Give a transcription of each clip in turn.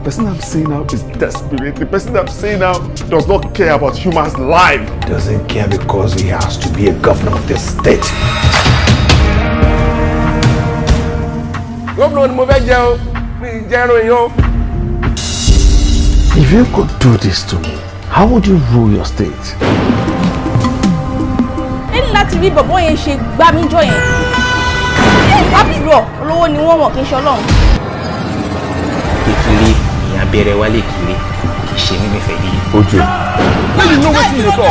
person I'm seeing now is desperate. The person I'm seeing now does not care about humans' life. Doesn't care because he has to be a governor of the state. If you could do this to me, how would you rule your state? Láti rí bọ̀bọ́ yẹn ṣe gbá mi jọ yẹn. Àbúrò olówó ni wọ́n wọ̀ kí n ṣe Ọlọ́run. Kékeré ni abẹ́rẹ́ wálé kiri kì í ṣe mímí fẹ́ yìí. Ojú. Lẹ́yìn ló wọ́n ti lè sọ.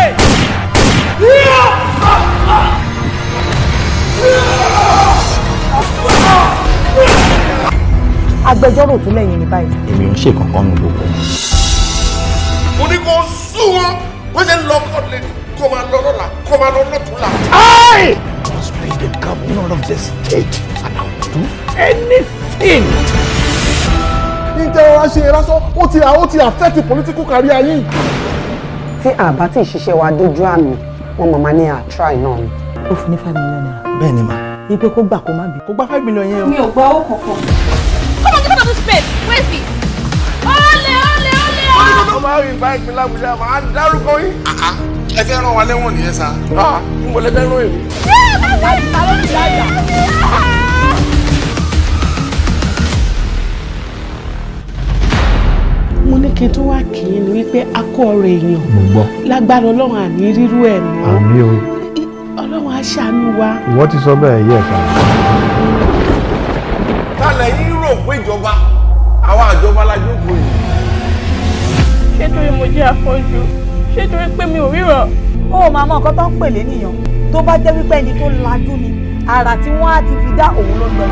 Agbẹjọ́rò tó lẹ́yìn ní báyìí. Èmi ò ń ṣe kankan nù gbogbo. Mo ní kó sún wọn, wọ́n ṣe ń lọ kọ́ lẹ́nu. Come on, I must be the governor of the state and I will do anything. Ìjọba ṣe ìrásọ́, ó ti affect the political career yìí. Tí àbá tí ìṣiṣẹ́ wa dójú àmì, wọ́n mọ̀ ní try náà ni. Ó fún ní 5 million naira. Bẹ́ẹ̀ ni mà. Ipe kó gbà kó má bí. Kó gbá 5 million yẹn o. Mi ò gbọ́ owó kankan. Come on, give us the space. Where is he? Ole! Mo máa rí báyìí mi lábújá, màá dárúkọ yín. Ẹ fẹ́ ràn wá lẹ́wọ̀n nìyẹn sá. N kò lè fẹ́ ràn èmi. Mo ní kí n tó wá kì í ni wípé a kó ọ̀rọ̀ èèyàn. Mo gbọ́. Lágbára Ọlọ́run àní rírú ẹ̀ mọ́. Àmì o. Ọlọ́run á ṣàánú wa. Ìwọ ti sọ bẹ́ẹ̀ yẹ̀ fà. Kálẹ̀ yín rò pé ìjọba, àwọn àjọba la jókòó yìí. Ṣé torí mo jẹ́ afọ́jú? Ṣé torí pé mi ò ríran? Ó máa mọ nǹkan tó ń pè lénìyàn. Tó bá jẹ́ wípé ẹni tó lajú ni, àrà tí wọ́n á ti fi dá òun ló lọ.